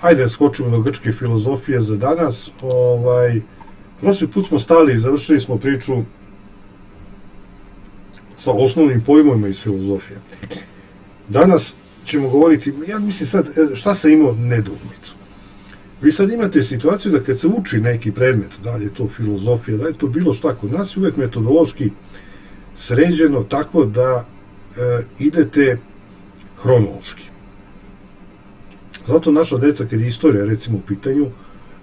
Ajde, skočimo do grčke filozofije za danas. Prošli put smo stali i završili smo priču sa osnovnim pojmovima iz filozofije. Danas ćemo govoriti, ja mislim sad, šta sam imao nedoumicu. Vi sad imate situaciju da kad se uči neki predmet, da li je to filozofija, da li je to bilo šta, kod nas je uvek metodološki sređeno tako da idete hronološki. Zato naša deca, kad je istorija recimo u pitanju,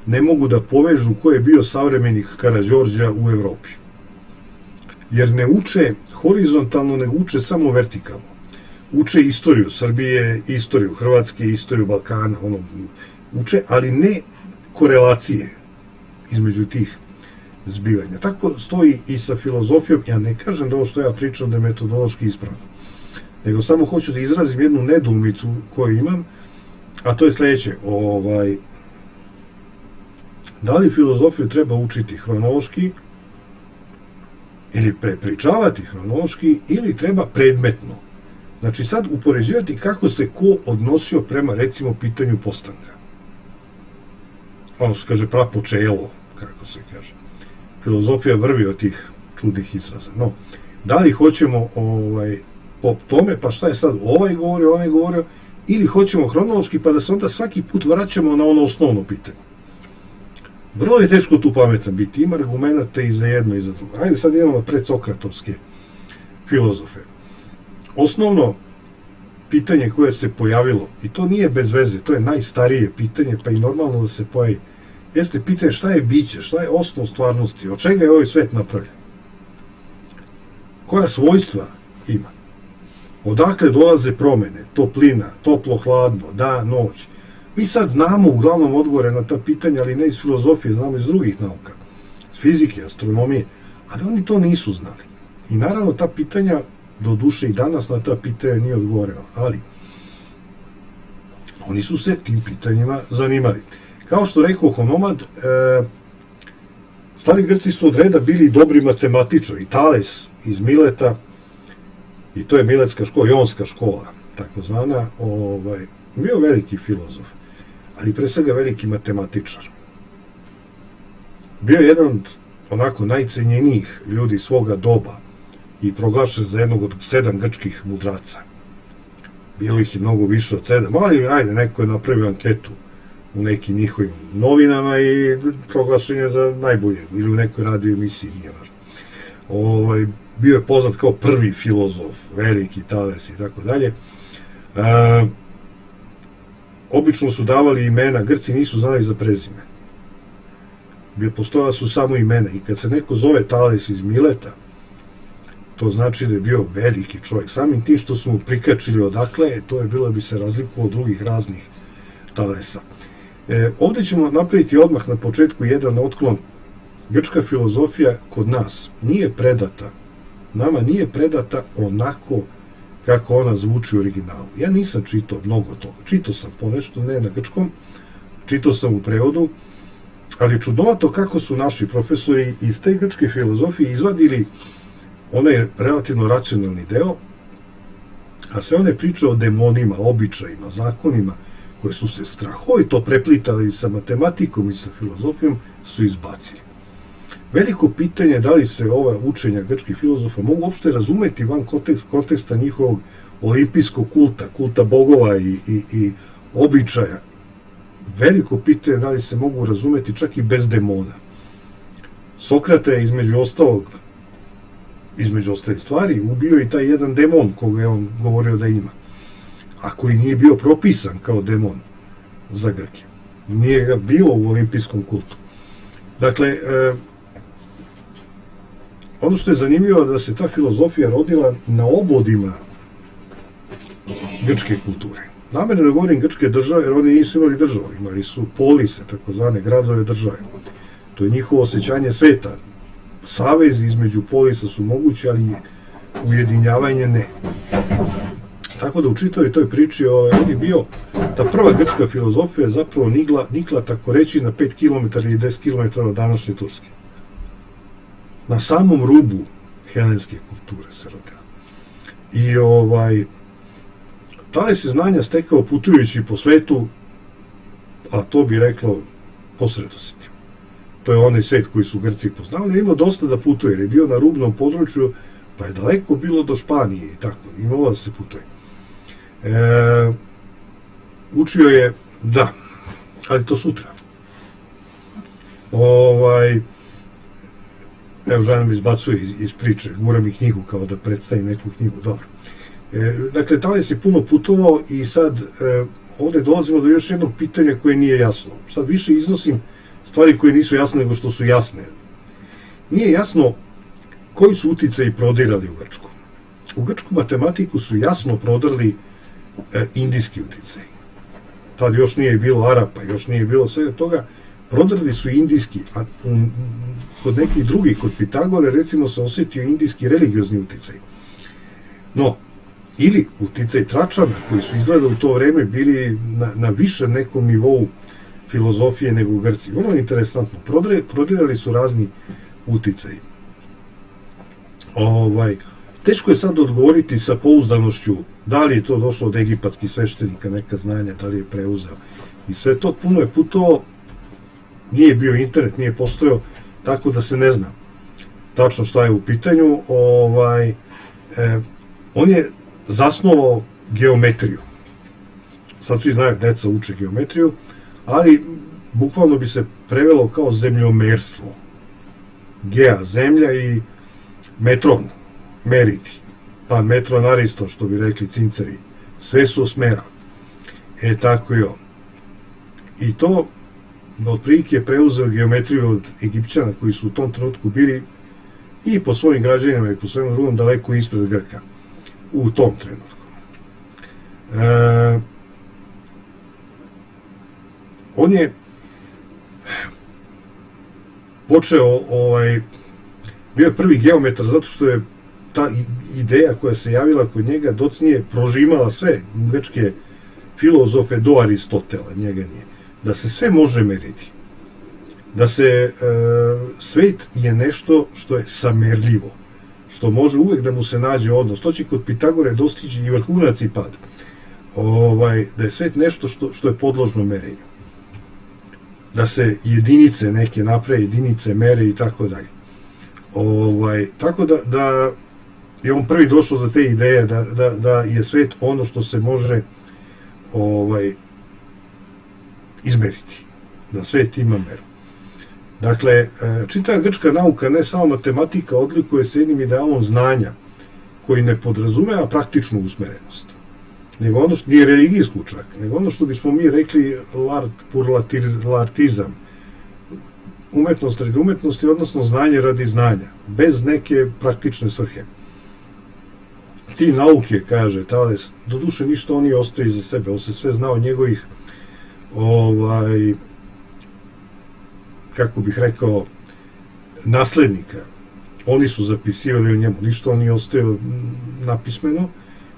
ne mogu da povežu ko je bio savremenik Karađorđa u Evropi. Jer ne uče horizontalno, nego uče samo vertikalno. Uče istoriju Srbije, istoriju Hrvatske, istoriju Balkana, uče, ali ne korelacije između tih zbivanja. Tako stoji i sa filozofijom. Ja ne kažem da ovo što ja pričam da je metodološki ispravno, nego samo hoću da izrazim jednu nedoumicu koju imam, a to je sledeće. Da li filozofiju treba učiti hronološki ili prepričavati hronološki ili treba predmetno? Znači sad upoređivati kako se ko odnosio prema recimo pitanju postanka. Ono što kaže prapočelo, kako se kaže. Filozofija vrvi od tih čudnih izraza. No, da li hoćemo po tome, pa šta je sad ovaj govorio, onaj govorio, ili hoćemo hronološki pa da se onda svaki put vraćamo na ono osnovno pitanje. Vrlo je teško tu pametan biti, ima argumenta i za jedno i za drugo. Ajde sad idemo na predsokratovske filozofe. Osnovno pitanje koje se pojavilo, i to nije bez veze, to je najstarije pitanje, pa i normalno da se pojavi, jeste pitanje šta je biće, šta je osnov stvarnosti, od čega je ovaj svet napravljen, koja svojstva ima, odakle dolaze promene, toplina, toplo, hladno, dan, noć. Mi sad znamo uglavnom odgovore na ta pitanja, ali ne iz filozofije, znamo iz drugih nauka, iz fizike, astronomije, ali oni to nisu znali. I naravno ta pitanja, do duše i danas na ta pitanja nije odgovoreno, ali oni su se tim pitanjima zanimali. Kao što rekao Honomad, stari Grci su od reda bili dobri matematičari. Tales iz Mileta, i to je Miletska škola, jonska škola, takozvana, bio veliki filozof, ali pre svega veliki matematičar. Bio je jedan od onako najcenjenijih ljudi svoga doba i proglašen za jednog od 7 grčkih mudraca. Bilo ih je mnogo više od 7, ali ajde, neko je napravio anketu u nekim njihovim novinama i proglašen je za najbolje, ili u nekoj radio emisiji, nije važno. Bio je poznat kao prvi filozof, veliki Tales i tako dalje. Obično su davali imena, Grci nisu znali za prezime. Postojala su samo imena i kad se neko zove Tales iz Mileta, to znači da je bio veliki čovjek. Samim tim što su mu prikačili odakle, to je bilo da bi se razlikovao od drugih raznih Talesa. Ovdje ćemo napraviti odmah na početku jedan otklon. Grčka filozofija kod nas nije predata, nama nije predata onako kako ona zvuči u originalu. Ja nisam čitao mnogo toga. Čitao sam ponešto, ne na grčkom, čitao sam u prevodu, ali čudnovato kako su naši profesori iz te grčke filozofije izvadili onaj relativno racionalni deo, a sve one priče o demonima, običajima, zakonima, koje su se strahovito preplitali sa matematikom i sa filozofijom, su izbacili. Veliko pitanje je da li se ova učenja grčkih filozofa mogu uopšte razumeti van konteksta njihovog olimpijskog kulta bogova i običaja. Veliko pitanje je da li se mogu razumeti čak i bez demona. Sokrate je između ostale stvari ubio i taj jedan demon koga je on govorio da ima, a koji nije bio propisan kao demon za Grke. Nije ga bilo u olimpijskom kultu. Dakle, ono što je zanimljivo je da se ta filozofija rodila na obodima grčke kulture. Namerno ne govorim grčke države, jer oni nisu imali državu, imali su polise, takozvane gradove države. To je njihovo osjećanje sveta. Savezi između polisa su mogući, ali ujedinjavanje ne. Tako da u čitavoj toj priči on je bio, ta prva grčka filozofija je zapravo nikla tako reći na 5 km ili 10 km od današnje Turske. Na samom rubu helenske kulture se rodila. I Tales je znanja stekao putujući po svetu, a to bi reklo po Sredozemlju. To je onaj svet koji su Grci poznali, imao dosta da putuje, jer je bio na rubnom području, pa je daleko bilo do Španije i tako, imalo da se putuje. Učio je, da, ali to sutra. Evo, žena mi izbacuje iz priče, gura mi knjigu kao da predstavim neku knjigu, dobro. Dakle, Tales je puno putovao i sad ovde dolazimo do još jednog pitanja koje nije jasno. Sad više iznosim stvari koje nisu jasne nego što su jasne. Nije jasno koji su uticaji prodirali u Grčku. U grčku matematiku su jasno prodrali indijski uticaj. Tad još nije bilo Arapa, još nije bilo svega toga. Prodrali su indijski, a kod nekih drugih, kod Pitagore, recimo, se osjetio indijski religiozni uticaj. No, ili uticaj Tračana, koji su izgleda u to vreme bili na više nekom nivou filozofije nego u Grci. Vrlo interesantno. Prodirali su razni uticaji. Teško je sad odgovoriti sa pouzdanošću da li je to došlo od egipatskih sveštenika, neka znanja, da li je preuzeo. I sve to puno je putovao, nije bio internet, nije postojao, tako da se ne zna tačno šta je u pitanju. On je zasnovao geometriju. Sad svi znaju, deca uče geometriju, ali bukvalno bi se prevelo kao zemljomerstvo. Gea, zemlja, i metron, meriti. Pa metron Ariston, što bi rekli Cinceri. Sve su osmera. Tako i on. I to otprilike je preuzeo geometriju od Egipćana koji su u tom trenutku bili i po svojim građanima i po svojom drugom daleko ispred Grka u tom trenutku. On je počeo, bio je prvi geometar zato što je ta ideja koja se javila kod njega docnije prožimala sve grčke filozofe do Aristotela, njega nije. Da se sve može meriti. Da se svet je nešto što je samerljivo, što može uvek da mu se nađe odnos. To će kod Pitagore dostići i vrhunac i pad. Da je svet nešto što je podložno merenju. Da se jedinice neke naprave, jedinice mere i tako dalje. Tako da je on prvi došao do te ideje da je svet ono što se može izmeriti. Da svet ima meru. Dakle, čitava grčka nauka, ne samo matematika, odlikuje se jednim idealom znanja koji ne podrazumeva praktičnu usmerenost. Nego ono što nije religijsku čak, nego ono što bismo mi rekli l'art pour l'artisan. Umetnost radi umetnosti, odnosno znanje radi znanja, bez neke praktične svrhe. Cilj nauke, kaže Tales, doduše ništa on nije ostavio iza sebe, on se sve znao od njegovih kako bih rekao, naslednika. Oni su zapisivali o njemu, ništa on nije ostavio napismeno,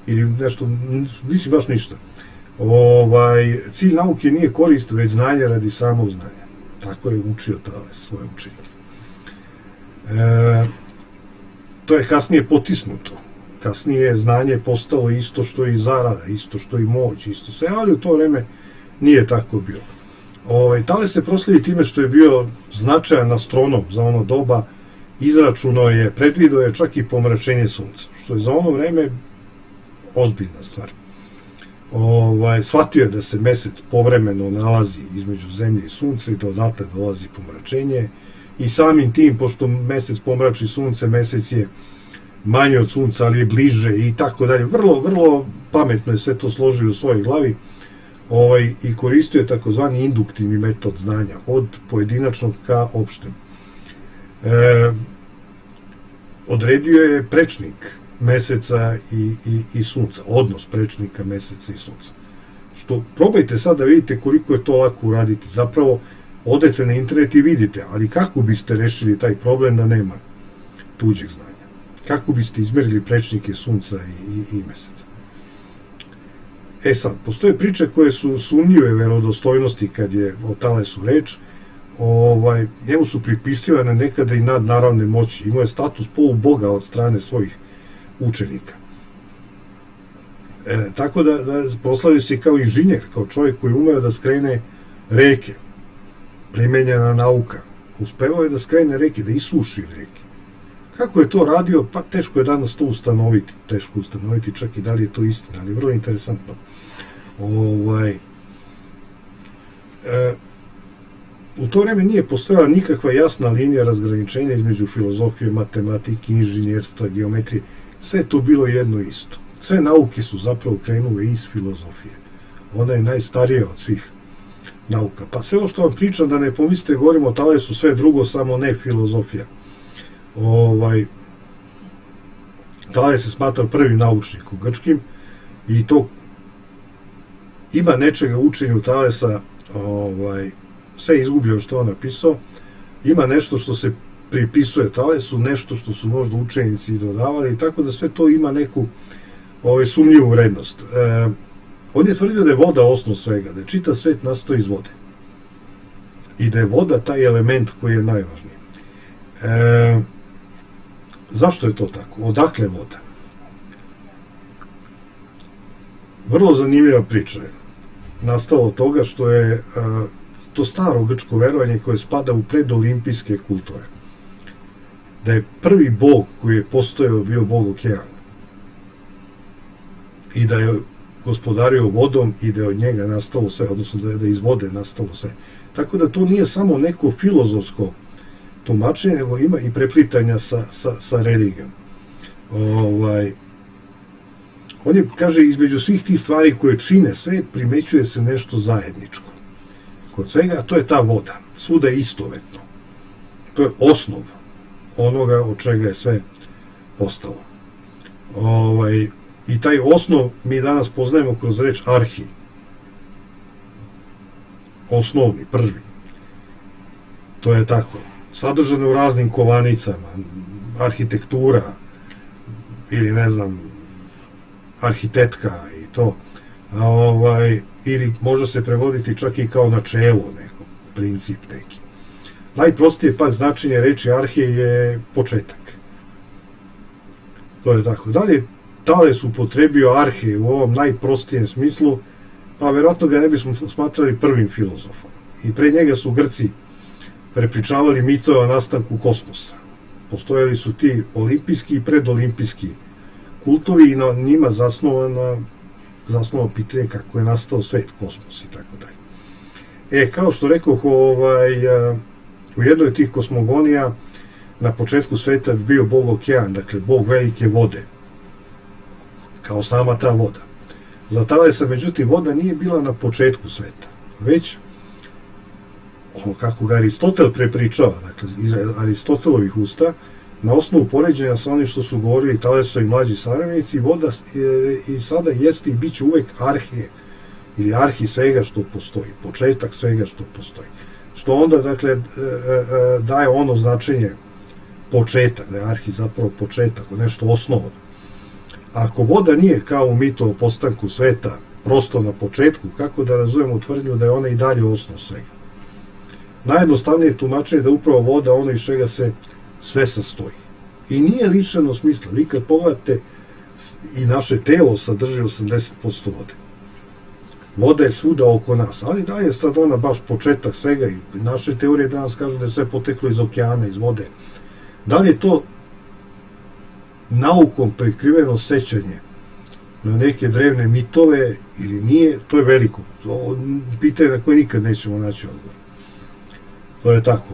ili nešto, nisi baš ništa. Cilj nauke nije korist, već znanje radi samog znanja. Tako je učio Tales svoje učenike. To je kasnije potisnuto. Kasnije je znanje postalo isto što i zarada, isto što i moć, isto sve, ali u to vreme nije tako bilo. Tales se proslavi time što je bio značajan astronom za ono doba, izračunao je, predvideo je čak i pomračenje sunca, što je za ono vreme ozbiljna stvar. Shvatio je da se mesec povremeno nalazi između zemlje i sunca i da odatle dolazi pomračenje i samim tim, pošto mesec pomrači sunce, mesec je manje od sunca, ali je bliže i tako dalje. Vrlo, vrlo pametno je sve to složio u svojoj glavi i koristio je takozvani induktivni metod znanja, od pojedinačnog ka opštem. Odredio je prečnik meseca i sunca, odnos prečnika meseca i sunca. Što, probajte sad da vidite koliko je to lako uraditi. Zapravo, odete na internet i vidite, ali kako biste rešili taj problem da nema tuđeg znanja? Kako biste izmerili prečnike sunca i meseca? Sad, postoje priče koje su sumnjive verodostojnosti kad je o Talesu reč. Njemu su pripisivane nekada i nadnaravne moći. Imao je status poluboga od strane svojih učenika. Tako da proslavio se kao inženjer, kao čovjek koji umeo da skrene Reke, primenjena nauka, uspevao je da skrene reke, da isuši reke. Kako je to radio, pa teško je danas to ustanoviti, čak i da li je to istina, ali je vrlo interesantno. U to vreme nije postojala nikakva jasna linija razgraničenja između filozofije, matematike, inženjerstva, geometrije. Sve je to bilo jedno isto. Sve nauke su zapravo krenule iz filozofije. Ona je najstarija od svih nauka. Pa sve ovo što vam pričam, da ne pomislite, govorimo o Talesu, sve drugo, samo ne filozofija. Tales se smatra prvim naučnikom grčkim i to ima nečega u učenju Talesa, sve izgubio što on napisao, ima nešto što se pripisuje Talesu, nešto što su možda učenici dodavali, tako da sve to ima neku sumnjivu vrednost. On je tvrdio da je voda osnov svega, da je čitav svet nastao iz vode i da je voda taj element koji je najvažniji. Zašto je to tako? Odakle voda? Vrlo zanimljiva priča je nastalo od toga što je to staro grčko verovanje koje spada u predolimpijske kultove. Da je prvi bog koji je postojao bio bog okeana i da je gospodario vodom i da je od njega nastalo sve, odnosno da je iz vode nastalo sve. Tako da to nije samo neko filozofsko tumačenje, nego ima i preplitanja sa religijom. On je, kaže, između svih tih stvari koje čine svet, primećuje se nešto zajedničko. Kod svega, a to je ta voda. Svuda je istovetno. To je osnov onoga od čega je sve postalo. I taj osnov mi danas poznajemo kroz reč arhi. Osnovni, prvi. To je tako. Sadržano u raznim kovanicama, arhitektura ili ne znam, arhitetka i to. Ili može se prevoditi čak i kao načelo neko, princip neki. Najprostije pak značenje reči arhije je početak. To je tako. Da li je Tales upotrebio arhije u ovom najprostijem smislu, pa verovatno ga ne bismo smatrali prvim filozofom. I pre njega su Grci prepričavali mitove o nastanku kosmosa. Postojali su ti olimpijski i predolimpijski kultovi i na njima zasnovano pitanje kako je nastao svet, kosmos i tako dalje. Kao što rekoh, u jednoj od tih kosmogonija na početku sveta bi bio bog okean, dakle bog velike vode, kao sama ta voda. Za Talesa, međutim, voda nije bila na početku sveta, već kako ga Aristotel prepričava, dakle iz Aristotelovih usta, na osnovu poređenja sa onim što su govorili Talesovi mlađi savremenici, voda i sada jeste i bit će uvek arhije ili arhi svega što postoji, početak svega što postoji. Što onda, dakle, daje ono značenje početak, da je arhi zapravo početak, nešto osnovno. Ako voda nije kao u mitu o postanku sveta prosto na početku, kako da razumemo tvrdnju da je ona i dalje osnov svega? Najjednostavnije tumačenje da upravo voda ono iz čega se sve sastoji. I nije lišeno smisla. Vi kad pogledate, i naše telo sadrži 80% vode. Voda je svuda oko nas, ali da je sad ona baš početak svega i naše teorije danas kažu da je sve poteklo iz okeana, iz vode. Da li je to naukom prikriveno sećanje na neke drevne mitove ili nije, to je veliko. Pitanje na koje nikad nećemo naći odgovor. To je tako.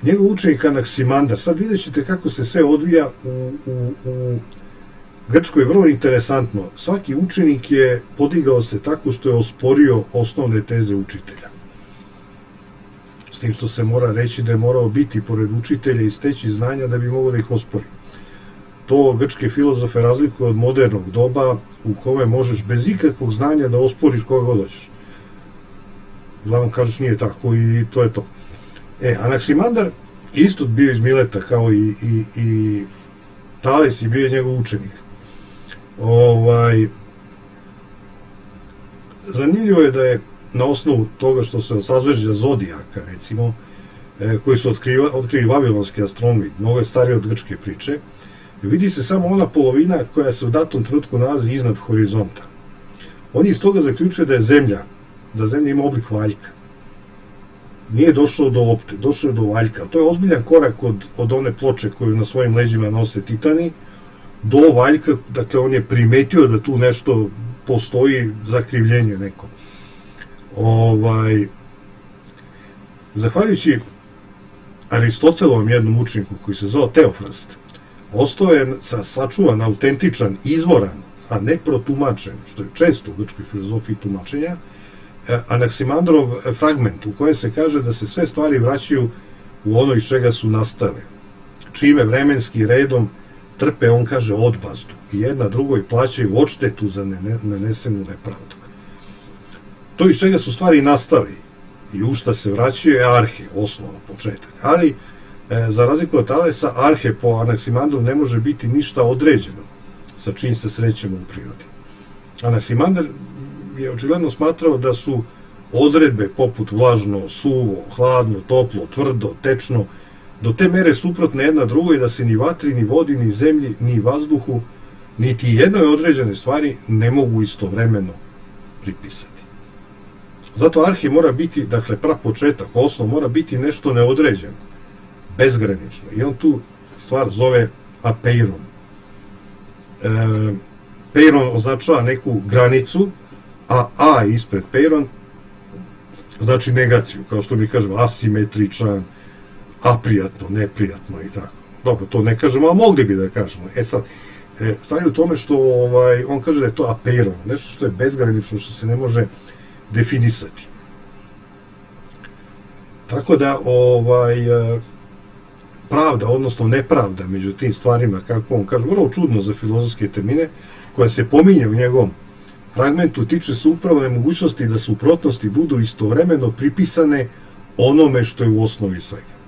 Njegov učenik Anaksimandar, sad vidjet ćete kako se sve odvija u Grčkoj, vrlo interesantno. Svaki učenik je podigao se tako što je osporio osnovne teze učitelja. S tim što se mora reći da je morao biti pored učitelja i steći znanja da bi mogao da ih ospori. To grčke filozofe razlikuje od modernog doba u kome možeš bez ikakvog znanja da osporiš koga god hoćeš. Uglavnom kažeš nije tako i to je to. Anaksimandar isto bio iz Mileta kao i Tales i bio je njegov učenik. Zanimljivo je da je na osnovu toga što se od sazvežđa Zodijaka, recimo, koji su otkrili vavilonski astronomi, mnogo je starije od grčke priče, vidi se samo ona polovina koja se u datom trenutku nalazi iznad horizonta. On iz toga zaključuje da zemlja ima oblik valjka. Nije došao do lopte, došao je do valjka. To je ozbiljan korak od one ploče koju na svojim leđima nose titani, do valjka, dakle on je primetio da tu nešto postoji, zakrivljenje neko. Zahvaljujući Aristotelovom jednom učeniku koji se zvao Teofrast, ostao je sačuvan, autentičan, izvoran, a ne protumačen, što je često u grčkoj filozofiji tumačenja, Anaksimandrov fragment u kojem se kaže da se sve stvari vraćaju u ono iz čega su nastale, čime vremenski redom trpe, on kaže, odmazdu i jedna drugoj plaćaju odštetu za nanesenu nepravdu. To iz čega su stvari nastali i u šta se vraćaju je arhe, osnova, početak. Ali, za razliku od Talesa, arhe po Anaksimandru ne može biti ništa određeno sa čim se srećemo u prirodi. Anaksimandar je očigledno smatrao da su odredbe poput vlažno, suvo, hladno, toplo, tvrdo, tečno, do te mere suprotne jedna drugoj da se ni vatri, ni vodi, ni zemlji, ni vazduhu, niti jednoj određene stvari ne mogu istovremeno pripisati. Zato arhe mora biti, dakle, prapočetak, osnov, mora biti nešto neodređeno, bezgranično. I on tu stvar zove apeiron. Peiron označava neku granicu, a ispred peiron znači negaciju, kao što mi kažemo asimetričan, aprijatno, neprijatno i tako. Dobro, to ne kažemo, a mogli bi da kažemo. Sad, stvar je u tome što on kaže da je to apeiron, nešto što je bezgranično, što se ne može definisati. Tako da, pravda, odnosno nepravda među tim stvarima, kako on kaže, vrlo čudno za filozofske termine, koja se pominje u njegovom fragmentu, tiče se upravo nemogućnosti da suprotnosti budu istovremeno pripisane onome što je u osnovi svega.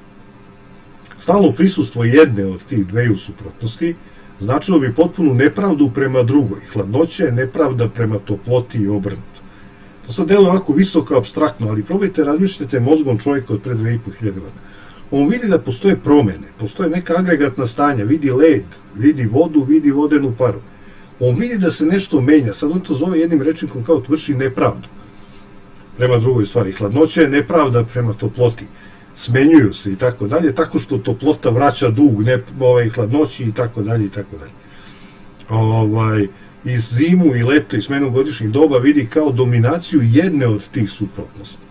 Stalno prisustvo jedne od tih dveju suprotnosti značilo bi potpunu nepravdu prema drugoj. Hladnoća je nepravda prema toploti i obrnuto. To sad deluje ovako visoko, apstraktno, ali probajte razmišljate mozgom čovjeka od pre 2500 godina. On vidi da postoje promene, postoje neka agregatna stanja, vidi led, vidi vodu, vidi vodenu paru. On vidi da se nešto menja, sad on to zove jednim rečnikom kao vrši nepravdu prema drugoj stvari. Hladnoća je nepravda prema toploti, smenjuju se i tako dalje, tako što toplota vraća dug hladnoći i tako dalje i tako dalje. I zimu i leto i smenu godišnjih doba vidi kao dominaciju jedne od tih suprotnosti.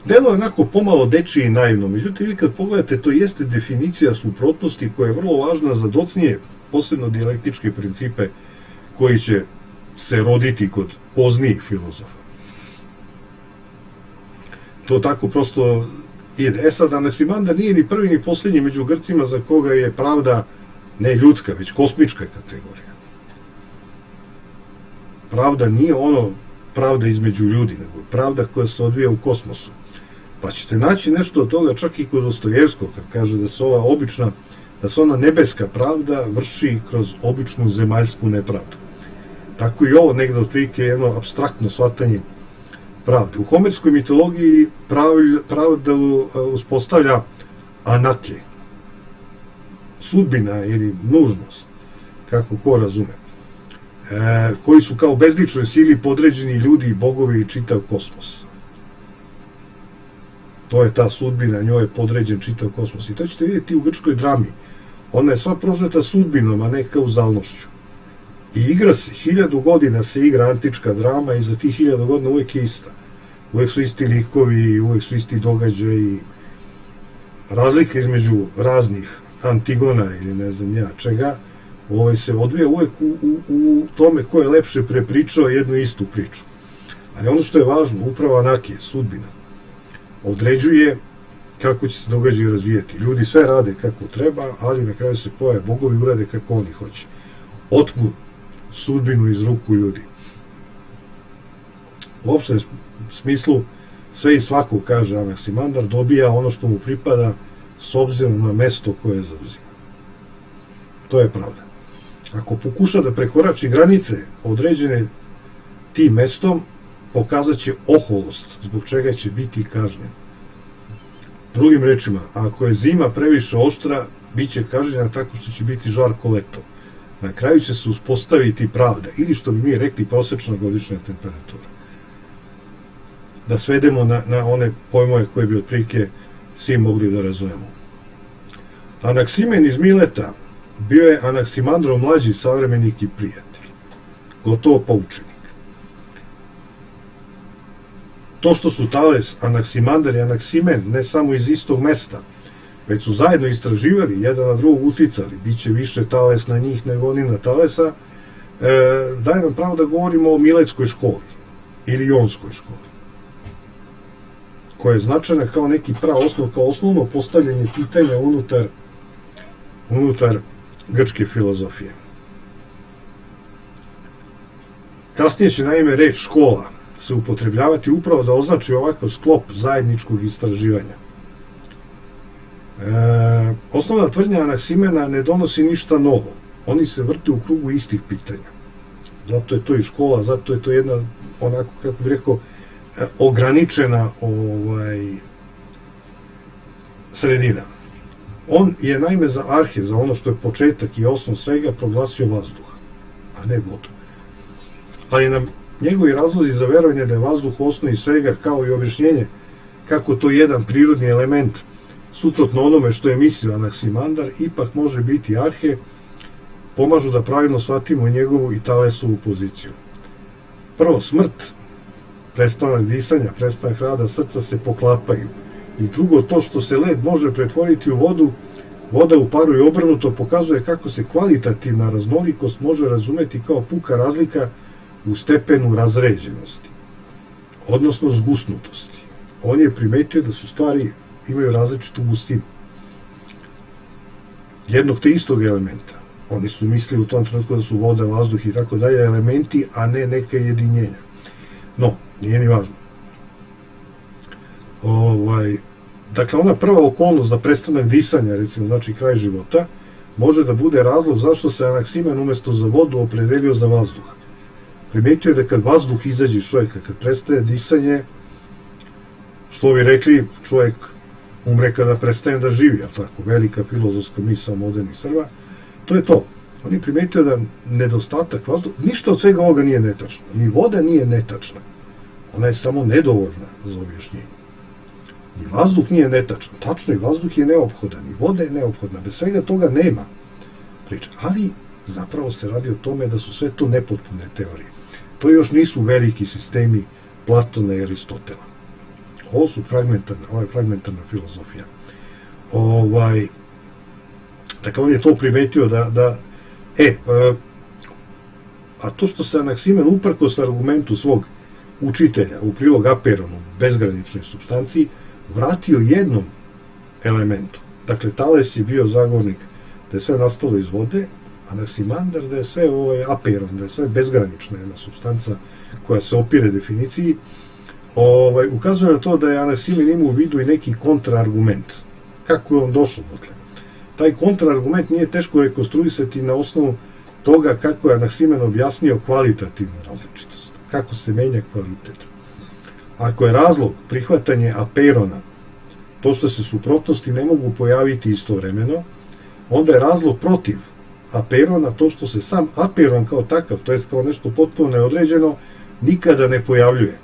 Delo je onako pomalo dečije i naivno, međutim, vi kad pogledate, to jeste definicija suprotnosti koja je vrlo važna za docnije, posebno dijalektičke principe koji će se roditi kod poznijih filozofa. To tako prosto ide. Sad, Anaksimandar nije ni prvi ni posljednji među Grcima za koga je pravda ne ljudska, već kosmička kategorija. Pravda nije pravda između ljudi, nego pravda koja se odvija u kosmosu. Pa ćete naći nešto od toga čak i kod Dostojevskog, kad kaže da se da se ona nebeska pravda vrši kroz običnu zemaljsku nepravdu. Tako i ovo negde otprilike jedno apstraktno shvatanje pravde. U homerskoj mitologiji pravdu uspostavlja Anake, sudbina ili nužnost, kako ko razume, koji su kao bezličnoj sili podređeni ljudi, bogovi i čitav kosmos. To je ta sudbina, njoj je podređen čitav kosmos. I to ćete vidjeti u grčkoj drami. Ona je sva prožeta sudbinom, a ne kauzalnošću. I igra se, 1000 godina se igra antička drama i za tih 1000 godina uvek je ista. Uvek su isti likovi, uvek su isti događaji. Razlika između raznih Antigona ili ne znam ja čega, se odvija uvek u tome ko je lepše prepričao jednu istu priču. Ali ono što je važno, upravo Anake, sudbina, određuje kako će se događaj razvijati. Ljudi sve rade kako treba, ali na kraju se pojave bogovi urade kako oni hoće. Otmu sudbinu iz ruku ljudi. U opštem smislu, sve i svako, kaže Anaksimandar, dobija ono što mu pripada s obzirom na mesto koje zauzima. To je pravda. Ako pokuša da prekorači granice određene tim mestom, pokazat će oholost, zbog čega će biti kažnjen. Drugim rečima, ako je zima previše oštra, bit će kažnjena tako što će biti žarko leto. Na kraju će se uspostaviti pravda, ili što bi mi rekli prosečna godišnja temperatura. Da svedemo na one pojmove koje bi otprilike svi mogli da razumemo. Anaksimen iz Mileta bio je Anaksimandrov mlađi savremenik i prijatelj, gotovo poučenik. To što su Tales, Anaksimandar i Anaksimen ne samo iz istog mesta, već su zajedno istraživali, jedan na drugog uticali, bit će više Tales na njih nego oni na Talesa, daje nam pravo da govorimo o Miletskoj školi ili Jonskoj školi, koja je značajna kao neki praosnov, kao osnovno postavljanje pitanja unutar grčke filozofije. Kasnije će naime reč škola se upotrebljavati upravo da označi ovakav sklop zajedničkog istraživanja. Osnovna tvrdnja Anaksimena ne donosi ništa novo. Oni se vrte u krugu istih pitanja. Zato je to i škola, zato je to jedna, onako, kako bih rekao, ograničena sredina. On je naime za arhe, za ono što je početak i osnov svega, proglasio vazduh, a ne vodu. Ali nam njegovi razlozi za verovanje da je vazduh u osnovi svega, kao i objašnjenje kako to jedan prirodni element suprotno onome što je mislio Anaksimandar, ipak može biti arhe, pomažu da pravilno shvatimo njegovu i Talesovu poziciju. Prvo, smrt, prestanak disanja, prestanak rada srca se poklapaju. I drugo, to što se led može pretvoriti u vodu, voda u paru i obrnuto, pokazuje kako se kvalitativna raznolikost može razumeti kao puka razlika u stepenu razređenosti, odnosno zgusnutosti. On je primetio da su stvari imaju različitu gustinu jednog te istog elementa. Oni su mislili u tom trenutku da su voda, vazduh i tako dalje elementi, a ne neke jedinjenja. No, nije ni važno. Dakle, ona prva okolnost za prestanak disanja, recimo, znači kraj života, može da bude razlog zašto se Anaksimen umesto za vodu opredelio za vazduh. Primetio je da kad vazduh izađe iz čovjeka, kad prestaje disanje, što bi rekli, čovjek umre kada prestaje da živi, ali tako, velika filozofska misao modernih Srba, to je to. On je primetio da nedostatak vazduha, ništa od svega ovoga nije netačno, ni voda nije netačna, ona je samo nedovoljna za objašnjenje. Ni vazduh nije netačan, tačno i vazduh je neophodan, ni voda je neophodna, bez svega toga nema priča, ali zapravo se radi o tome da su sve to nepotpune teorije. To još nisu veliki sistemi Platona i Aristotela. Ovo su fragmentarna filozofija. Dakle, on je to primetio a to što se Anaksimen uprkos argumentu svog učitelja u prilog Aperonu, bezgraničnoj supstanciji, vratio jednom elementu. Dakle, Tales je bio zagovornik da je sve nastalo iz vode, Anaksimandar da je sve Aperon, da je sve bezgranična jedna supstanca koja se opire definiciji, ukazuje na to da je Anaksimen imao u vidu i neki kontraargument. Kako je on došao dotle? Taj kontraargument nije teško rekonstruisati na osnovu toga kako je Anaksimen objasnio kvalitativnu različitost, kako se menja kvalitet. Ako je razlog prihvatanje Aperona, to što se suprotnosti ne mogu pojaviti istovremeno, onda je razlog protiv Aperona to što se sam Aperon kao takav, to je kao nešto potpuno neodređeno, nikada ne pojavljuje.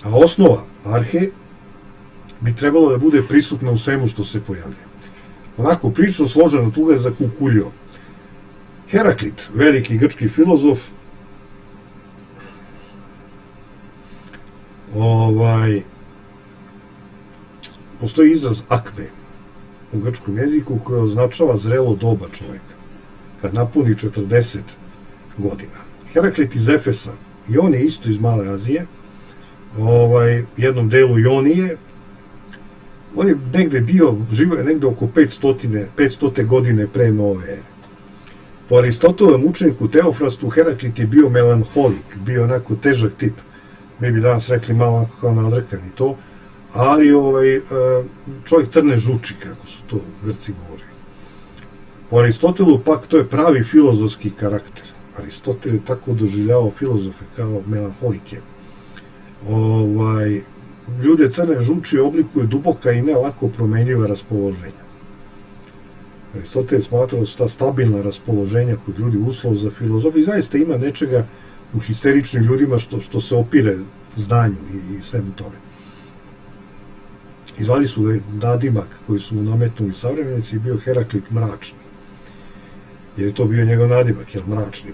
A osnova arhe bi trebalo da bude prisutna u svemu što se pojavlja. Onako prilično složeno, tu ga je zakukuljio. Heraklit, veliki grčki filozof, postoji izraz akme u grčkom jeziku koji označava zrelo doba čoveka, kad napuni 40 godina. Heraklit iz Efesa, i on je isto iz Male Azije, jednom delu Ionije, on je negde bio, živo je negde oko 500. godine pre nove ere. Po Aristotelovom učeniku Teofrastu, Heraklit je bio melanholik, bio onako težak tip. Mi bi danas rekli malo kao nadrkan i to, ali čovjek crne žuči, kako su to Grci govorili. Po Aristotelu pak to je pravi filozofski karakter. Aristotel je tako doživljavao filozofe kao melanholike. Ljude crne žuči oblikuju duboka i ne lako promenljiva raspoloženja. Aristotel smatrao da su ta stabilna raspoloženja kod ljudi uslov za filozofiju i zaista ima nečega u histeričnim ljudima što se opire znanju i svemu tome. Izvali su ga nadimak koji su mu nametnuli savremenici i bio Heraklit mračni. Jer je to bio njegov nadimak, jel, mračni.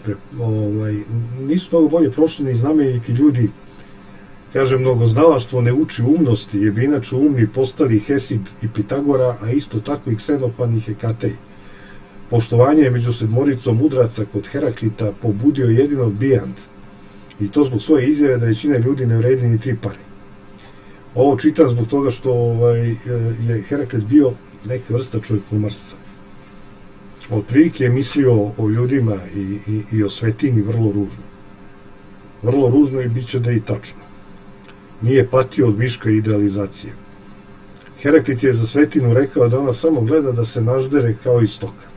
Nisu mnogo bolje prošli ni znameniti ljudi. Kaže, mnogoznalaštvo ne uči umnosti, jer bi inače umni postali Hesid i Pitagora, a isto tako i Ksenopan i Hekatej. Poštovanje je među sedmoricom mudraca kod Heraklita pobudio jedino Bijant, i to zbog svoje izjave da većina ljudi ne vredi ni 3 pare. Ovo čitam zbog toga što je Heraklit bio neka vrsta čovjekomrsca. Otprilike je mislio o ljudima i o svetini vrlo ružno. Vrlo ružno i bit će da i tačno. Nije patio od viška idealizacije. Heraklit je za svetinu rekao da ona samo gleda da se naždere kao i stoka.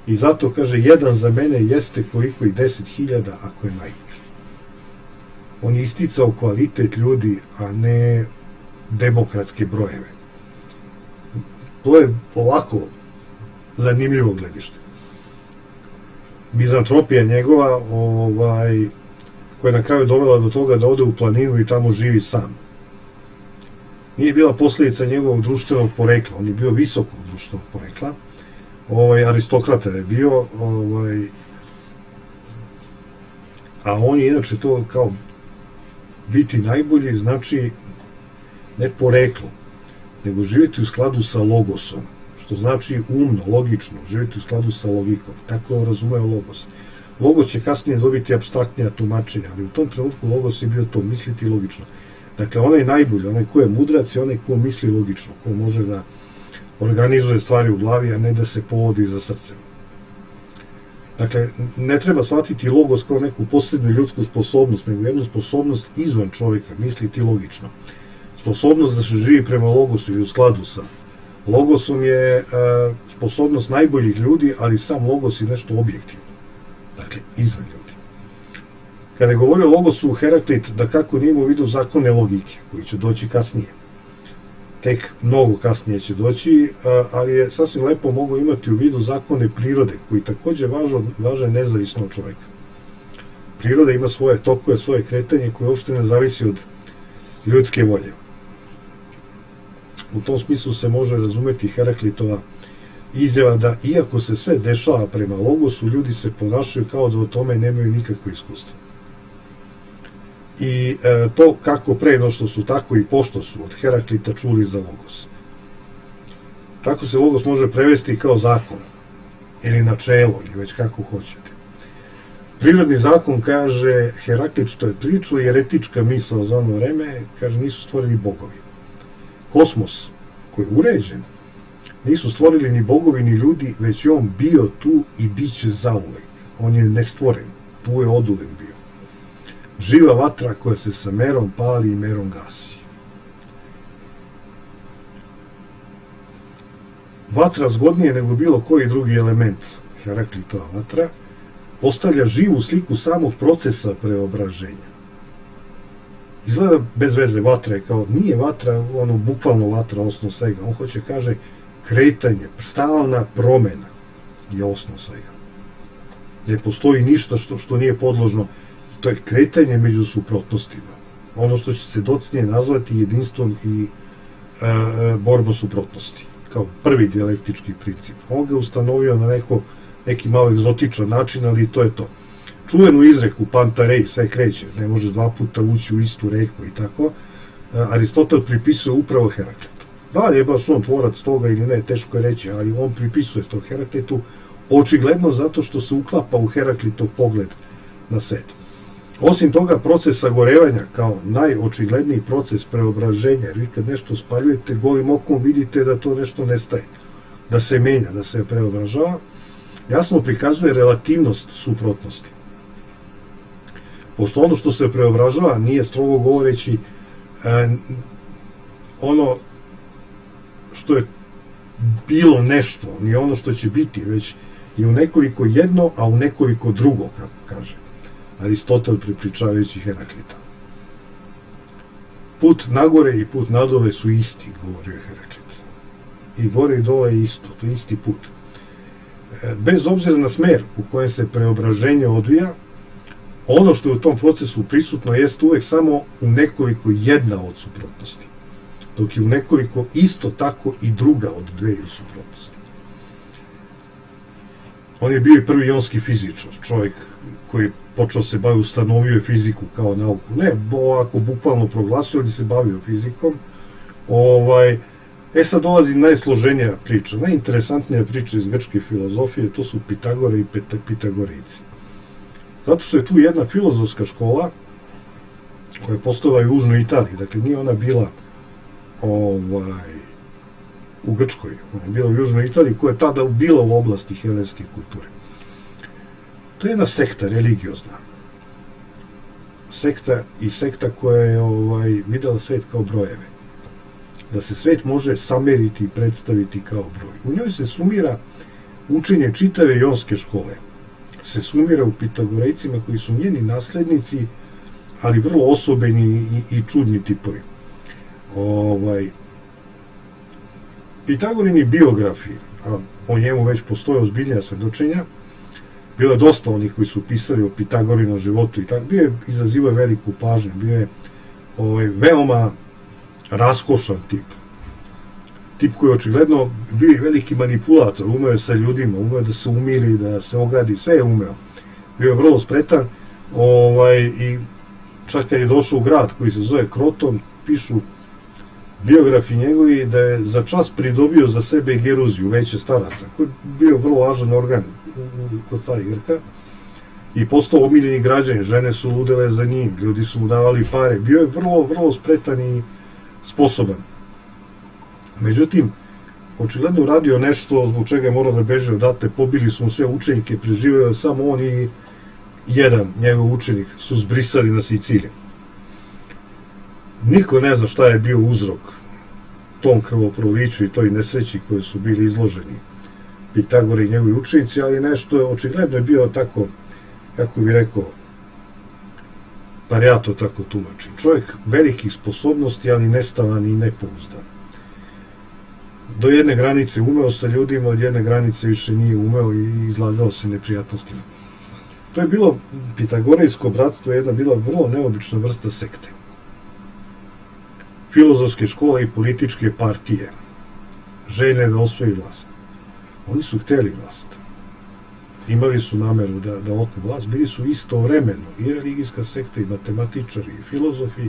I zato, kaže, jedan za mene jeste koliko i 10.000 ako je najbolji. On je isticao kvalitet ljudi, a ne demokratske brojeve. To je ovako zanimljivo gledište. Bizantropija njegova, koja je na kraju dovela do toga da ode u planinu i tamo živi sam. Nije bila posljedica njegovog društvenog porekla, on je bio visokog društvenog porekla, aristokrata je bio, a on je inače to kao biti najbolji, znači ne poreklo, nego živjeti u skladu sa logosom, što znači umno, logično, živjeti u skladu sa logikom. Tako je razumeo logos. Logos će kasnije dobiti apstraktnija tumačenja, ali u tom trenutku logos je bio to, misliti logično. Dakle, onaj najbolji, onaj ko je mudrac i onaj ko misli logično, ko može da organizuje stvari u glavi, a ne da se povodi za srcem. Dakle, ne treba shvatiti logos kao neku posebnu ljudsku sposobnost, nego jednu sposobnost izvan čovjeka, misliti logično. Sposobnost da se živi prema logosu ili u skladu sa logosom je sposobnost najboljih ljudi, ali sam logos je nešto objektivno. Dakle, izvan ljudi. Kada je govorio o logosu, Heraklit da kako nije imao u vidu zakone logike, koji će doći kasnije. Tek mnogo kasnije će doći, ali je sasvim lepo mogao imati u vidu zakone prirode, koji također važe nezavisno od čoveka. Priroda ima svoje tokove, svoje kretanje, koje uopšte ne zavisi od ljudske volje. U tom smislu se može razumeti Heraklitova izjava da, iako se sve dešava prema logosu, ljudi se ponašaju kao da o tome nemaju nikakvo iskustvo. I to kako pre no što su, tako i pošto su od Heraklita čuli za logos. Tako se logos može prevesti kao zakon, ili načelo, ili već kako hoćete. Prirodni zakon, kaže Heraklit, što je prilično jeretička misao za ono vreme, kaže, nisu stvorili bogovi. Kosmos, koji je uređen, nisu stvorili ni bogovi ni ljudi, već je on bio tu i bit će zauvek. On je nestvoren, tu je oduvek bio. Živa vatra koja se sa merom pali i merom gasi. Vatra zgodnije nego bilo koji drugi element, Heraklitova vatra, postavlja živu sliku samog procesa preobraženja. Izgleda bez veze, vatra je kao, nije vatra, ono, bukvalno vatra osnov svega. On hoće, kaže, kretanje, stalna promena je osnov svega. Ne postoji ništa što nije podložno, to je kretanje među suprotnostima. Ono što će se docnije nazvati jedinstvom i borbom suprotnosti, kao prvi dijalektički princip. On ga ustanovio na neki malo egzotičan način, ali to je to. Čuvenu izreku Pantarej, sve kreće, ne možeš 2 puta ući u istu reku i tako, Aristotel pripisuje upravo Heraklitu. Da li je baš on tvorac toga ili ne, teško je reći, ali on pripisuje to Heraklitu, očigledno zato što se uklapa u Heraklitov pogled na svet. Osim toga, proces sagorevanja kao najočigledniji proces preobraženja, jer vi kad nešto spaljujete, golim okom vidite da to nešto nestaje, da se menja, da se preobražava, jasno prikazuje relativnost suprotnosti. Pošto ono što se preobražava nije, strogo govoreći, ono što je bilo nešto, nije ono što će biti, već je u nekoliko jedno, a u nekoliko drugo, kako kaže Aristotel prepričavajući Heraklita. Put nagore i put nadole su isti, govorio Heraklit. i gore i dole je isto, to je isti put. Bez obzira na smer u kojem se preobraženje odvija, ono što je u tom procesu prisutno jeste uvek samo u nekoliko jedna od suprotnosti, dok je u nekoliko isto tako i druga od dveju suprotnosti. On je bio i prvi ionski fizičar, čovjek koji je počeo se baviti, ustanovio je fiziku kao nauku, ne ovako bukvalno proglasio, ali se bavio fizikom. Sad dolazi najsloženija priča, najinteresantnija priča iz grčke filozofije, to su Pitagore i Pitagorejci. Zato što je tu jedna filozofska škola koja je postojala u Južnoj Italiji, dakle nije ona bila u Grčkoj, ona je bila u Južnoj Italiji koja je tada bila u oblasti helenske kulture. To je jedna sekta religiozna. Sekta koja je videla svet kao brojeve. Da se svet može sameriti i predstaviti kao broj. U njoj se sumira učenje čitave ionske škole. Se sumira u Pitagorejcima koji su njeni naslednici, ali vrlo osobeni i čudni tipovi. Pitagorini biografi, a o njemu već postoje ozbiljnija svedočenja, bilo je dosta onih koji su pisali o Pitagorinom životu i tako, bio je izazivao veliku pažnju, bio je veoma raskošan tip koji je očigledno bio i veliki manipulator, umeo je sa ljudima, umeo da se umiri, da se ogadi, sve je umeo. Bio je vrlo spretan i čak kad je došao u grad koji se zove Kroton, pišu biografi njegovi da je za čas pridobio za sebe Geruziju, veće staraca, koji je bio vrlo važan organ kod starih Grka i postao omiljeni građanin, žene su ludele za njim, ljudi su mu davali pare, bio je vrlo, vrlo spretan i sposoban. Međutim, očigledno uradio nešto zbog čega je morao da beže odatle, pobili su mu sve učenike, preživeo samo on i jedan njegov učenik su zbrisali na Siciliji. Niko ne zna šta je bio uzrok tom krvoproliću i toj nesreći koje su bili izloženi Pitagore i njegovi učenici, ali nešto je očigledno bio tako, kako bih rekao, bar ja to tako tumačim. Čovjek velikih sposobnosti, ali nestalan i nepouzdan. Do jedne granice umeo sa ljudima, od jedne granice više nije umeo i izlagao se neprijatnostima. To je bilo Pitagorejsko bratstvo, jedna bila vrlo neobična vrsta sekte. Filozofske škole i političke partije željne da osvoji vlast. Oni su hteli vlast. Imali su nameru da otmu vlast, bili su istovremeno i religijska sekta, i matematičari, i filozofi,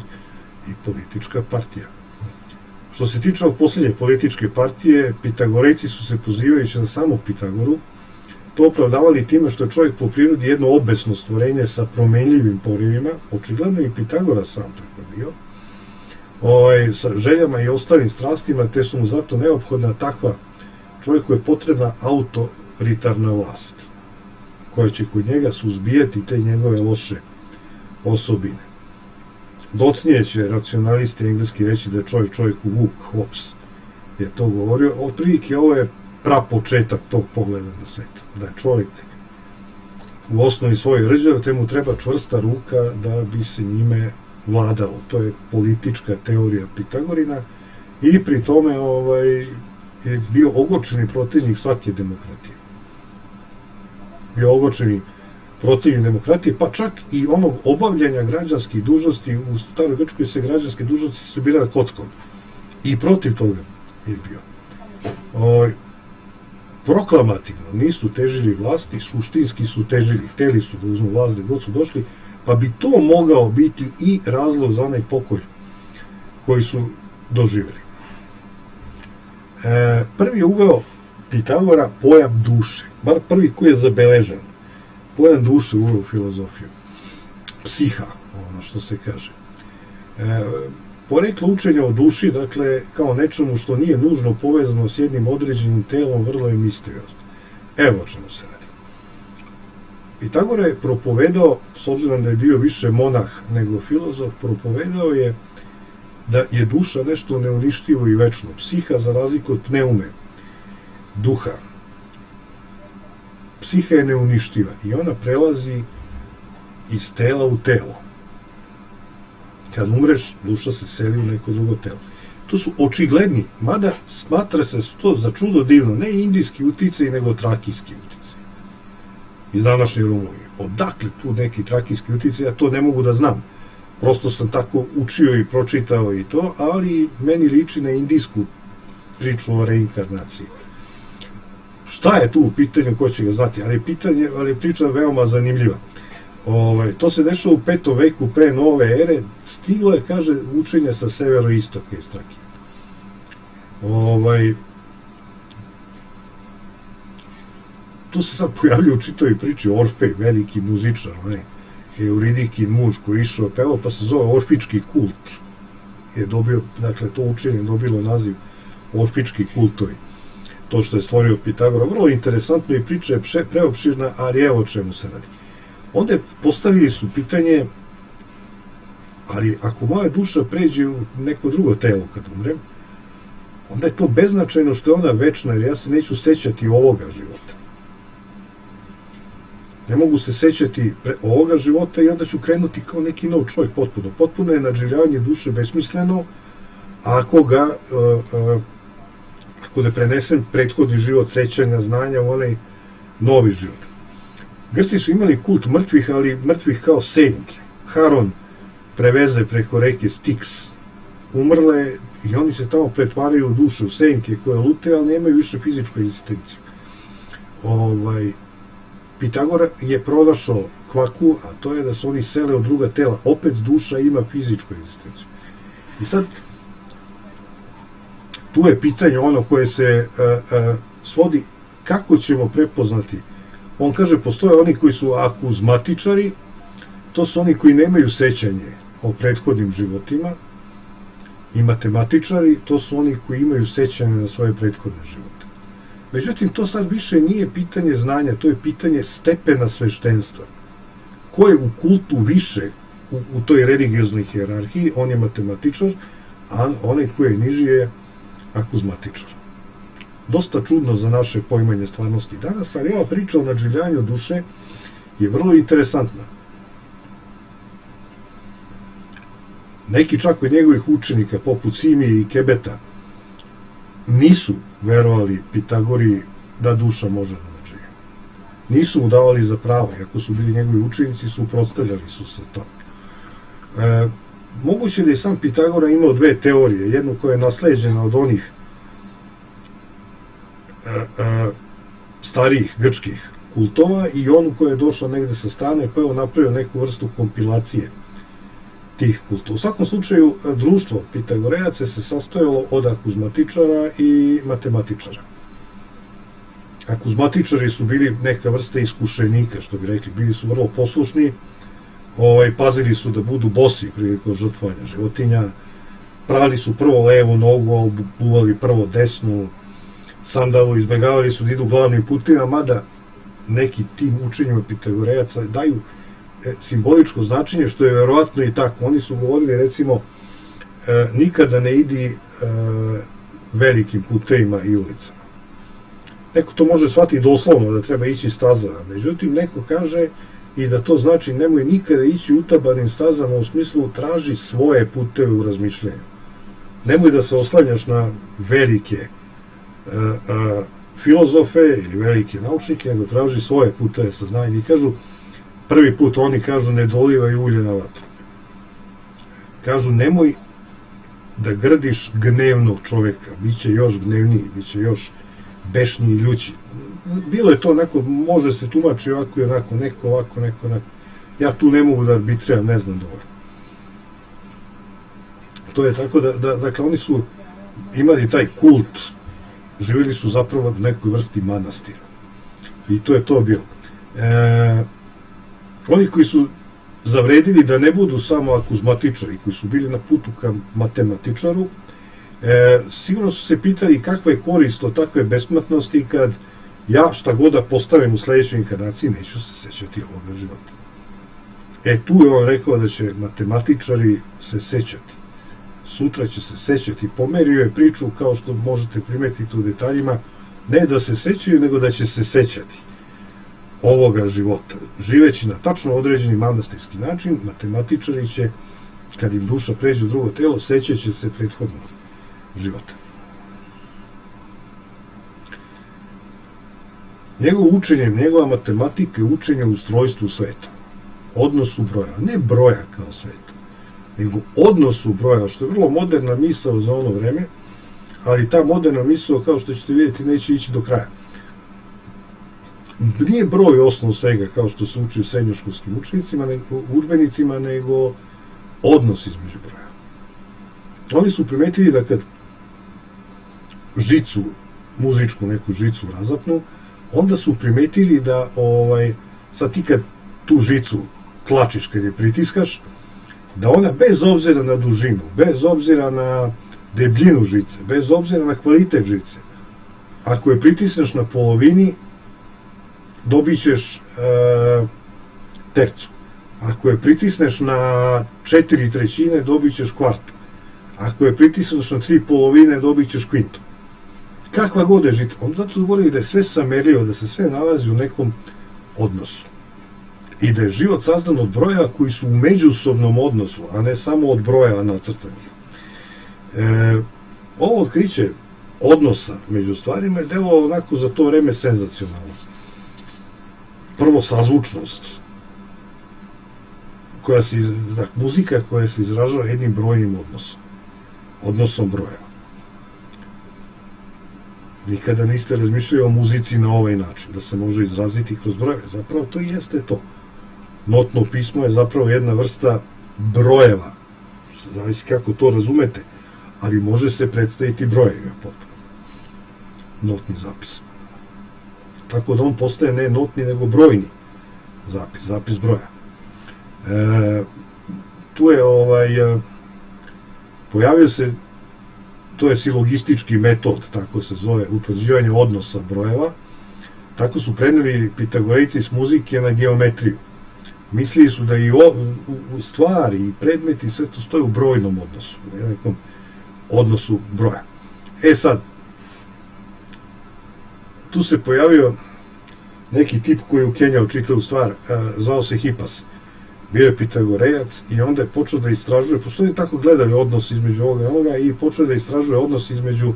i politička partija. Što se tiče od posljednje političke partije, Pitagorejci su se pozivajući na samog Pitagoru to opravdavali time što je čovjek po prirodi jedno obesno stvorenje sa promenljivim porivima, očigledno i Pitagora sam tako bio, sa željama i ostalim strastima, te su mu zato neophodna takva čovjeku je potrebna autoritarna vlast koja će kod njega suzbijati te njegove loše osobine. Docnije će racionalisti engleski reći da je čovjeku vuk, Hobbes je to govorio. Otprilike ovo je prapočetak tog pogleda na svet. Da je čovjek u osnovi svoje rđav, te mu treba čvrsta ruka da bi se njime vladalo. To je politička teorija Pitagorina i pri tome je bio ogorčeni protivnik svake demokratije. Bio ogorčeni protivnik demokratije, pa čak i onog obavljanja građanskih dužnosti. U staroj Grčkoj se građanske dužnosti su bile kockom. I protiv toga je bio. Proklamativno nisu težili vlasti, suštinski su težili, hteli su da uzmu vlast gde god su došli, pa bi to mogao biti i razlog za onaj pokolj koji su doživjeli. Prvi je uveo Pitagora pojam duše, bar prvi koji je zabeležen. Pojam duše uveo u filozofiju. Psiha, ono što se kaže. Poreklo učenja o duši, dakle, kao nečemu što nije nužno povezano s jednim određenim telom, vrlo je misteriozno. Evo o čemu se radi. Pitagora je propovedao, s obzirom da je bio više monah nego filozof, propovedao je da je duša nešto neuništivo i večno. Psiha za razliku od pneume, duha. Psiha je neuništiva i ona prelazi iz tela u telo. Kad umreš, duša se seli u neko drugo telo. To su očigledni, mada smatra se to za čudo divno, ne indijski uticaj, nego trakijski uticaj. Iz današnje Rumunije. Odakle tu neki trakijski uticaj, ja to ne mogu da znam. Prosto sam tako učio i pročitao i to, ali meni liči na indijsku priču o reinkarnaciji. Šta je tu u pitanju, ko će ga znati, ali priča je veoma zanimljiva. To se dešava u 5. veku pre nove ere, stiglo je, kaže, učenja sa severoistoka iz Trakije. Tu se sad pojavljaju u čitavoj priči Orfej, veliki muzičar, onaj Euridikin muž koji je išao pevao, pa se zove Orfički kult. Je dobio, dakle, to učenje dobilo naziv Orfički kultovi. To što je stvorio Pitagora, vrlo interesantno i priča je preopširna, ali evo o čemu se radi. Onda postavili su pitanje, ali ako moja duša pređe u neko drugo telo kad umrem, onda je to beznačajno što je ona večna, jer ja se neću sećati ovoga života. Ne mogu se sećati ovoga života i onda ću krenuti kao neki nov čovjek potpuno. Potpuno je nadživljavanje duše besmisleno, a ako ne prenesem prethodni život sećanja, znanja u onaj novi život. Grci su imali kult mrtvih, ali mrtvih kao senke. Haron preveze preko reke Styx umrle i oni se tamo pretvaraju u duše, u senke koje lute, ali nemaju više fizičku egzistenciju. Pitagora je pronašao kvaku, a to je da se oni sele u druga tela. Opet duša ima fizičku egzistenciju. I sad, tu je pitanje ono koje se svodi kako ćemo prepoznati. On kaže, postoje oni koji su akuzmatičari, to su oni koji nemaju sećanje o prethodnim životima, i matematičari, to su oni koji imaju sećanje na svoje prethodne živote. Međutim, to sad više nije pitanje znanja, to je pitanje stepena sveštenstva. Ko je u kultu više u toj religioznoj hijerarhiji, on je matematičar, a onaj koji je niži je akuzmatičar. Dosta čudno za naše poimanje stvarnosti danas, ali ova priča o nadživljanju duše je vrlo interesantna. Neki čak od njegovih učenika, poput Simije i Kebeta, nisu verovali Pitagori da duša može da nadživi. Nisu mu davali za pravo, iako su bili njegovi učenici, suprotstavljali su se to. Moguće da je sam Pitagora imao dve teorije, jednu koja je nasleđena od onih starijih grčkih kultova i onu koja je došla negde sa strane, pa je on napravio neku vrstu kompilacije tih kultova. U svakom slučaju, društvo Pitagorejaca se sastojalo od akuzmatičara i matematičara. Akuzmatičari su bili neka vrsta iskušenika, što bi rekli, bili su vrlo poslušni, pazili su da budu bosi prilikom žrtvovanja životinja, prali su prvo levu nogu, obuvali prvo desnu, sandalu, izbegavali su da idu glavnim putima, mada neki tim učenjima Pitagorejaca daju simboličko značenje, što je verovatno i tako. Oni su govorili, recimo, nikada ne idi velikim putevima i ulicama. Neko to može shvatiti doslovno, da treba ići stazama. Međutim, neko kaže i da to znači nemoj nikada ići utabanim stazama, u smislu traži svoje puteve u razmišljanju. Nemoj da se oslanjaš na velike filozofe ili velike naučnike, nego traži svoje puteve saznanja. I kažu, prvi put oni kažu ne dolivaj ulje na vatru. Kažu nemoj da grdiš gnevnog čoveka, bit će još gnevniji, bit će još bešniji i ljući. Bilo je to onako, može se tumači ovako i onako, neko ovako, neko onako. Ja tu ne mogu da arbitriram, ne znam dovoljno. To je tako dakle, oni su imali taj kult, živjeli su zapravo u nekoj vrsti manastira. I to je to bilo. Oni koji su zavredili da ne budu samo akuzmatičari, koji su bili na putu ka matematičaru, sigurno su se pitali kakva je korist od takve besmrtnosti kad ja šta god da postavim u sledećoj inkarnaciji neću se sećati ovoga života. Tu je on rekao da će matematičari se sećati. Sutra će se sećati. Pomerio je priču, kao što možete primetiti u detaljima, ne da se sećaju, nego da će se sećati ovoga života. Živeći na tačno određeni manastirski način, matematičari će, kad im duša pređe u drugo telo, sećat će se prethodnog života. Njegovo učenje, njegova matematika je učenje u ustrojstvu sveta, odnosu broja, ne broja kao sveta, nego odnosu broja, što je vrlo moderna misao za ono vreme, ali ta moderna misao, kao što ćete vidjeti, neće ići do kraja. Nije broj osnov svega, kao što se uči u srednjoškolskim udžbenicima, nego odnos između broja. Oni su primetili da kad žicu, muzičku neku žicu razapnu, onda su primetili da sad ti kad tu žicu tlačiš, kad je pritiskaš, da ona bez obzira na dužinu, bez obzira na debljinu žice, bez obzira na kvalitet žice, ako je pritisneš na polovini, dobit ćeš tercu. Ako je pritisneš na 4/3, dobit ćeš kvartu. Ako je pritisneš na 3/2, dobit ćeš kvintu. Kakva god je žica. On zato su govorili da je sve samerljivo, da se sve nalazi u nekom odnosu. I da je život sazdan od brojeva koji su u međusobnom odnosu, a ne samo od brojeva nacrtanih. Ovo otkriće odnosa među stvarima je delo onako za to vreme senzacionalno. Prvo, sazvučnost, muzika koja se izražava jednim brojnim odnosom brojeva. Nikada niste razmišljali o muzici na ovaj način, da se može izraziti kroz brojeve. Zapravo to i jeste to. Notno pismo je zapravo jedna vrsta brojeva, zavisi kako to razumete, ali može se predstaviti brojevima potpuno. Notni zapis. Tako da on postaje ne notni, nego brojni zapis broja. Tu je pojavio se, to je silogistički metod, tako se zove, utvrđivanje odnosa brojeva. Tako su preneli Pitagorejci s muzike na geometriju. Mislili su da i stvari i predmeti sve to stoje u brojnom odnosu, u nekom odnosu broja. Sad, tu se pojavio neki tip koji je ukenjao čitavu stvar, zvao se Hipas. Bio je Pitagorejac i onda je počeo da istražuje, pošto oni tako gledali odnos između ovoga i ovoga, i počeo da istražuje odnos između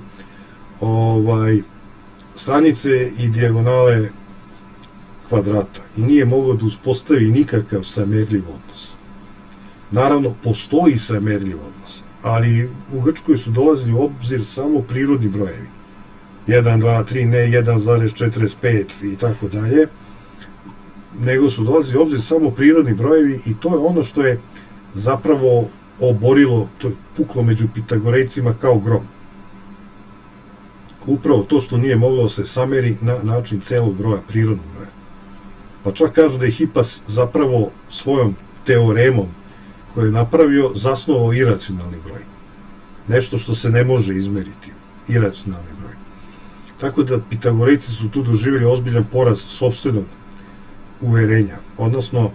stranice i dijagonale kvadrata. I nije mogao da uspostavi nikakav samerljiv odnos. Naravno, postoji samerljiv odnos, ali u Grčkoj su dolazili u obzir samo prirodni brojevi. 1, 2, 3, ne 1,45 i tako dalje, nego su dolazili u obzir samo prirodni brojevi i to je ono što je zapravo oborilo, to je puklo među Pitagorejcima kao grom. Upravo to što nije moglo se sameri na način celog broja, prirodnog broja. Pa čak kažu da je Hipas zapravo svojom teoremom koju je napravio zasnovao iracionalni broj. Nešto što se ne može izmeriti, iracionalni broj. Tako da Pitagorejci su tu doživjeli ozbiljan poraz sopstvenog uverenja, odnosno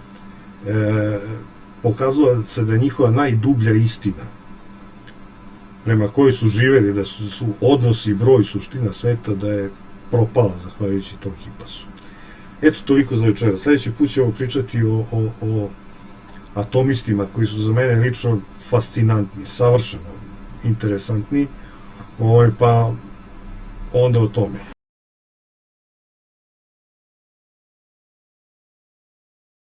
pokazalo se da je njihova najdublja istina prema kojoj su živjeli, da su odnosi i broj suština sveta, da je propala zahvaljujući tom Hipasu. Eto, toliko za večera. Sljedeći put ćemo pričati o atomistima koji su za mene lično fascinantni, savršeno interesantni, pa onda o tome.